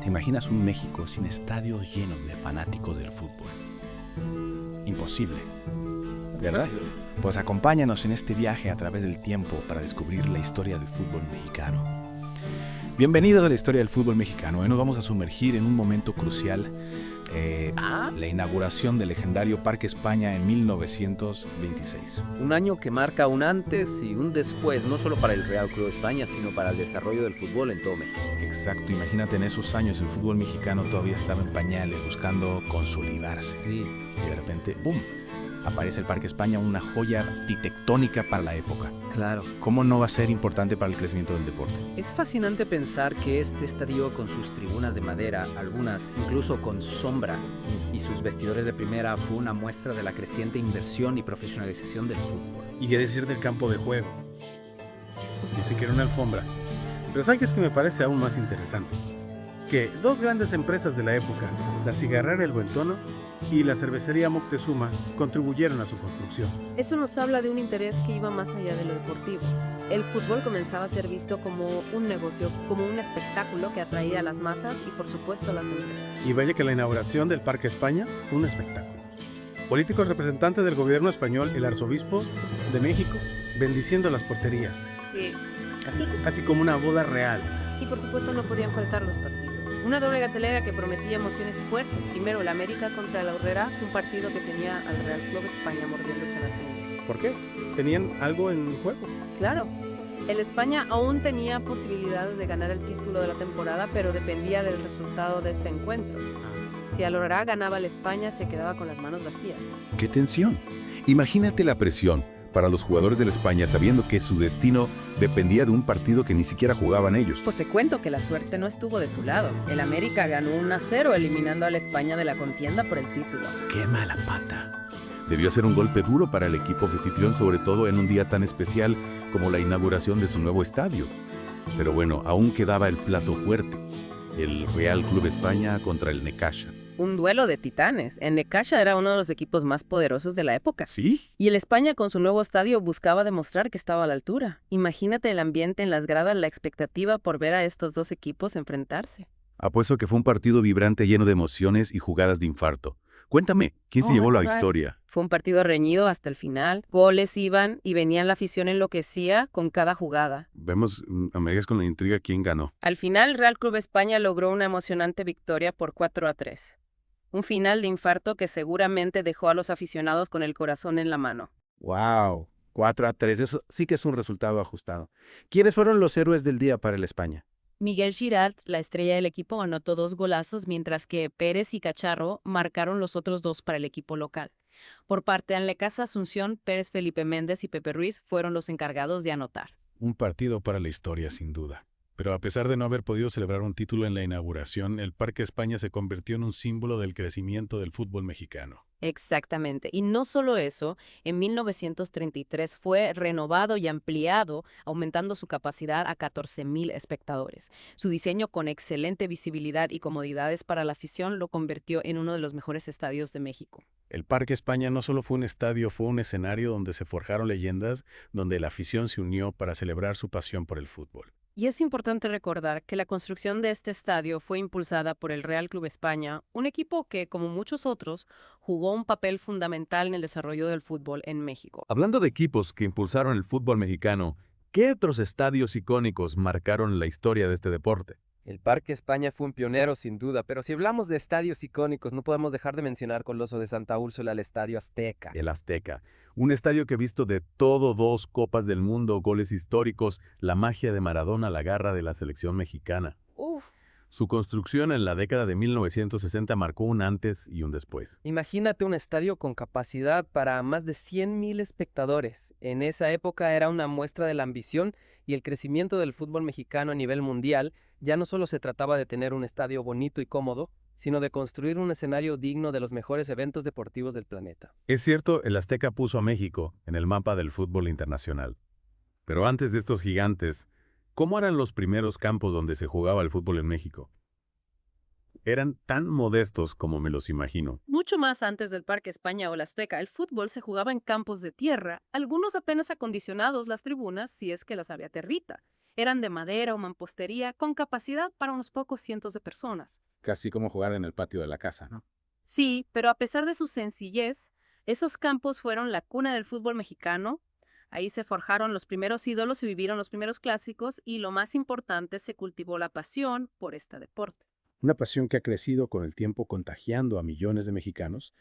¿Te imaginas un México sin estadios llenos de fanáticos del fútbol? Imposible, ¿verdad? Pues acompáñanos en este viaje a través del tiempo para descubrir la historia del fútbol mexicano. Bienvenidos a la historia del fútbol mexicano. Hoy nos vamos a sumergir en un momento crucial, la inauguración del legendario Parque España en 1926. Un año que marca un antes y un después, no solo para el Real Club España, sino para el desarrollo del fútbol en todo México. Exacto, imagínate, en esos años el fútbol mexicano todavía estaba en pañales, buscando consolidarse. Sí. Y de repente, ¡boom!, aparece el Parque España, una joya arquitectónica para la época. Claro. ¿Cómo no va a ser importante para el crecimiento del deporte? Es fascinante pensar que este estadio con sus tribunas de madera, algunas incluso con sombra, y sus vestidores de primera fue una muestra de la creciente inversión y profesionalización del fútbol. ¿Y qué decir del campo de juego? Dice que era una alfombra. Pero ¿sabes qué es que me parece aún más interesante? Que dos grandes empresas de la época, la cigarrera El Buen Tono y la cervecería Moctezuma, contribuyeron a su construcción. Eso nos habla de un interés que iba más allá de lo deportivo. El fútbol comenzaba a ser visto como un negocio, como un espectáculo que atraía a las masas y por supuesto a las empresas. Y vaya que la inauguración del Parque España fue un espectáculo. Políticos representantes del gobierno español, el arzobispo de México, bendiciendo las porterías, Sí. así como una boda real. Y por supuesto no podían faltar los partidos. Una doble cartelera que prometía emociones fuertes. Primero el América contra la Aurrera, un partido que tenía al Real Club España mordiéndose la uñas. ¿Por qué? ¿Tenían algo en juego? Claro, el España aún tenía posibilidades de ganar el título de la temporada, pero dependía del resultado de este encuentro. Si el Aurrera ganaba el España, se quedaba con las manos vacías. ¡Qué tensión! Imagínate la presión para los jugadores del España sabiendo que su destino dependía de un partido que ni siquiera jugaban ellos. Pues te cuento que la suerte no estuvo de su lado. El América ganó 1-0 eliminando a la España de la contienda por el título. ¡Qué mala pata! Debió ser un golpe duro para el equipo anfitrión, sobre todo en un día tan especial como la inauguración de su nuevo estadio. Pero bueno, aún quedaba el plato fuerte, el Real Club España contra el Necaxa. Un duelo de titanes. El Necaxa era uno de los equipos más poderosos de la época. ¿Sí? Y el España con su nuevo estadio buscaba demostrar que estaba a la altura. Imagínate el ambiente en las gradas, la expectativa por ver a estos dos equipos enfrentarse. Apuesto que fue un partido vibrante lleno de emociones y jugadas de infarto. Cuéntame, ¿quién se llevó la victoria? Fue un partido reñido hasta el final. Goles iban y venían, la afición enloquecía con cada jugada. Vemos a medias con la intriga quién ganó. Al final, el Real Club España logró una emocionante victoria por 4-3. Un final de infarto que seguramente dejó a los aficionados con el corazón en la mano. ¡Wow! 4-3, eso sí que es un resultado ajustado. ¿Quiénes fueron los héroes del día para el España? Miguel Giralt, la estrella del equipo, anotó 2 golazos, mientras que Pérez y Cacharro marcaron los otros 2 para el equipo local. Por parte de Necaxa, Asunción, Pérez, Felipe Méndez y Pepe Ruiz fueron los encargados de anotar. Un partido para la historia, sin duda. Pero a pesar de no haber podido celebrar un título en la inauguración, el Parque España se convirtió en un símbolo del crecimiento del fútbol mexicano. Exactamente. Y no solo eso, en 1933 fue renovado y ampliado, aumentando su capacidad a 14,000 espectadores. Su diseño con excelente visibilidad y comodidades para la afición lo convirtió en uno de los mejores estadios de México. El Parque España no solo fue un estadio, fue un escenario donde se forjaron leyendas, donde la afición se unió para celebrar su pasión por el fútbol. Y es importante recordar que la construcción de este estadio fue impulsada por el Real Club España, un equipo que, como muchos otros, jugó un papel fundamental en el desarrollo del fútbol en México. Hablando de equipos que impulsaron el fútbol mexicano, ¿qué otros estadios icónicos marcaron la historia de este deporte? El Parque España fue un pionero sin duda, pero si hablamos de estadios icónicos, no podemos dejar de mencionar Coloso de Santa Úrsula el Estadio Azteca. El Azteca, un estadio que ha visto de todo 2 copas del mundo, goles históricos, la magia de Maradona, la garra de la selección mexicana. Su construcción en la década de 1960 marcó un antes y un después. Imagínate un estadio con capacidad para más de 100,000 espectadores. En esa época era una muestra de la ambición y el crecimiento del fútbol mexicano a nivel mundial. Ya no solo se trataba de tener un estadio bonito y cómodo, sino de construir un escenario digno de los mejores eventos deportivos del planeta. Es cierto, el Azteca puso a México en el mapa del fútbol internacional. Pero antes de estos gigantes, ¿cómo eran los primeros campos donde se jugaba el fútbol en México? Eran tan modestos como me los imagino. Mucho más antes del Parque España o la Azteca, el fútbol se jugaba en campos de tierra, algunos apenas acondicionados las tribunas si es que las había territa. Eran de madera o mampostería con capacidad para unos pocos cientos de personas. Casi como jugar en el patio de la casa, ¿no? Sí, pero a pesar de su sencillez, esos campos fueron la cuna del fútbol mexicano. Ahí se forjaron los primeros ídolos, se vivieron los primeros clásicos y lo más importante, se cultivó la pasión por este deporte. Una pasión que ha crecido con el tiempo contagiando a millones de mexicanos.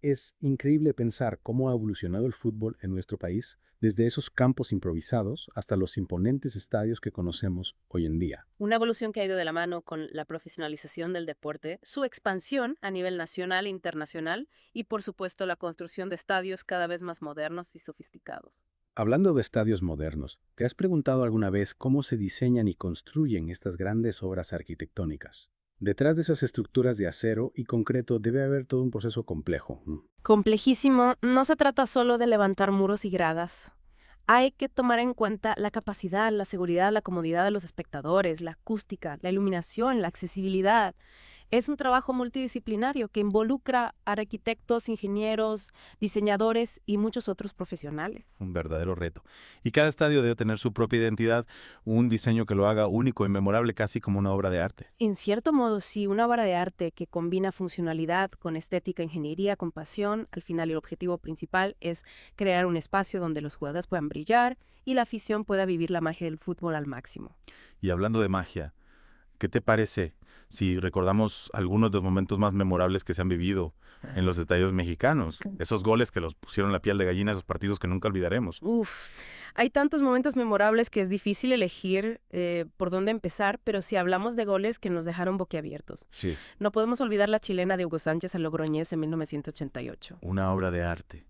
Es increíble pensar cómo ha evolucionado el fútbol en nuestro país desde esos campos improvisados hasta los imponentes estadios que conocemos hoy en día. Una evolución que ha ido de la mano con la profesionalización del deporte, su expansión a nivel nacional e internacional y, por supuesto, la construcción de estadios cada vez más modernos y sofisticados. Hablando de estadios modernos, ¿te has preguntado alguna vez cómo se diseñan y construyen estas grandes obras arquitectónicas? Detrás de esas estructuras de acero y concreto debe haber todo un proceso complejo. Complejísimo, no se trata solo de levantar muros y gradas. Hay que tomar en cuenta la capacidad, la seguridad, la comodidad de los espectadores, la acústica, la iluminación, la accesibilidad. Es un trabajo multidisciplinario que involucra a arquitectos, ingenieros, diseñadores y muchos otros profesionales. Un verdadero reto. Y cada estadio debe tener su propia identidad, un diseño que lo haga único y memorable, casi como una obra de arte. En cierto modo, sí, una obra de arte que combina funcionalidad con estética, ingeniería, con pasión. Al final, el objetivo principal es crear un espacio donde los jugadores puedan brillar y la afición pueda vivir la magia del fútbol al máximo. Y hablando de magia, ¿qué te parece si recordamos algunos de los momentos más memorables que se han vivido en los estadios mexicanos? Esos goles que los pusieron la piel de gallina, esos partidos que nunca olvidaremos. Hay tantos momentos memorables que es difícil elegir por dónde empezar, pero si hablamos de goles que nos dejaron boquiabiertos. Sí. No podemos olvidar la chilena de Hugo Sánchez al Logroñés en 1988. Una obra de arte.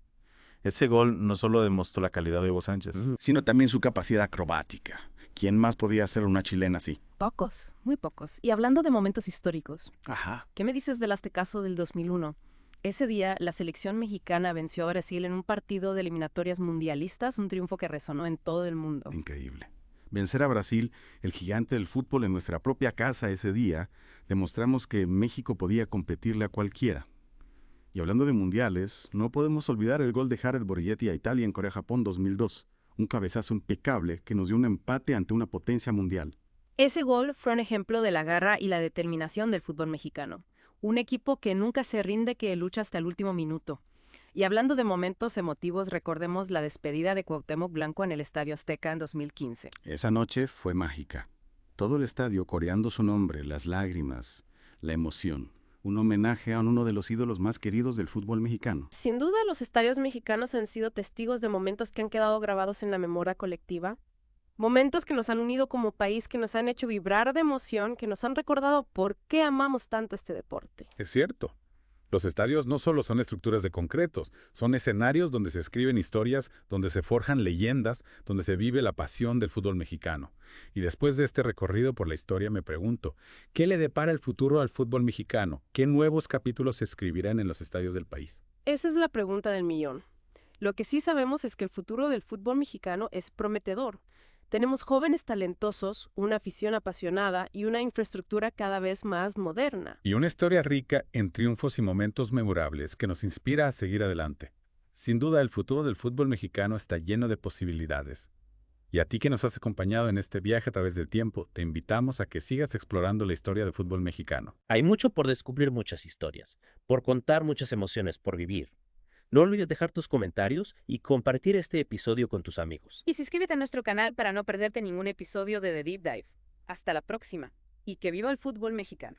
Ese gol no solo demostró la calidad de Hugo Sánchez, Sino también su capacidad acrobática. ¿Quién más podía hacer una chilena así? Pocos, muy pocos. Y hablando de momentos históricos, Ajá. ¿qué me dices del Aztecaso del 2001? Ese día, la selección mexicana venció a Brasil en un partido de eliminatorias mundialistas, un triunfo que resonó en todo el mundo. Increíble. Vencer a Brasil, el gigante del fútbol, en nuestra propia casa ese día, demostramos que México podía competirle a cualquiera. Y hablando de mundiales, no podemos olvidar el gol de Jared Borgetti a Italia en Corea-Japón 2002. Un cabezazo impecable que nos dio un empate ante una potencia mundial. Ese gol fue un ejemplo de la garra y la determinación del fútbol mexicano. Un equipo que nunca se rinde, que lucha hasta el último minuto. Y hablando de momentos emotivos, recordemos la despedida de Cuauhtémoc Blanco en el Estadio Azteca en 2015. Esa noche fue mágica. Todo el estadio coreando su nombre, las lágrimas, la emoción. Un homenaje a uno de los ídolos más queridos del fútbol mexicano. Sin duda, los estadios mexicanos han sido testigos de momentos que han quedado grabados en la memoria colectiva. Momentos que nos han unido como país, que nos han hecho vibrar de emoción, que nos han recordado por qué amamos tanto este deporte. Es cierto. Los estadios no solo son estructuras de concretos, son escenarios donde se escriben historias, donde se forjan leyendas, donde se vive la pasión del fútbol mexicano. Y después de este recorrido por la historia me pregunto, ¿qué le depara el futuro al fútbol mexicano? ¿Qué nuevos capítulos se escribirán en los estadios del país? Esa es la pregunta del millón. Lo que sí sabemos es que el futuro del fútbol mexicano es prometedor. Tenemos jóvenes talentosos, una afición apasionada y una infraestructura cada vez más moderna. Y una historia rica en triunfos y momentos memorables que nos inspira a seguir adelante. Sin duda, el futuro del fútbol mexicano está lleno de posibilidades. Y a ti que nos has acompañado en este viaje a través del tiempo, te invitamos a que sigas explorando la historia del fútbol mexicano. Hay mucho por descubrir, muchas historias, por contar, muchas emociones, por vivir. No olvides dejar tus comentarios y compartir este episodio con tus amigos. Y suscríbete a nuestro canal para no perderte ningún episodio de The Deep Dive. Hasta la próxima y que viva el fútbol mexicano.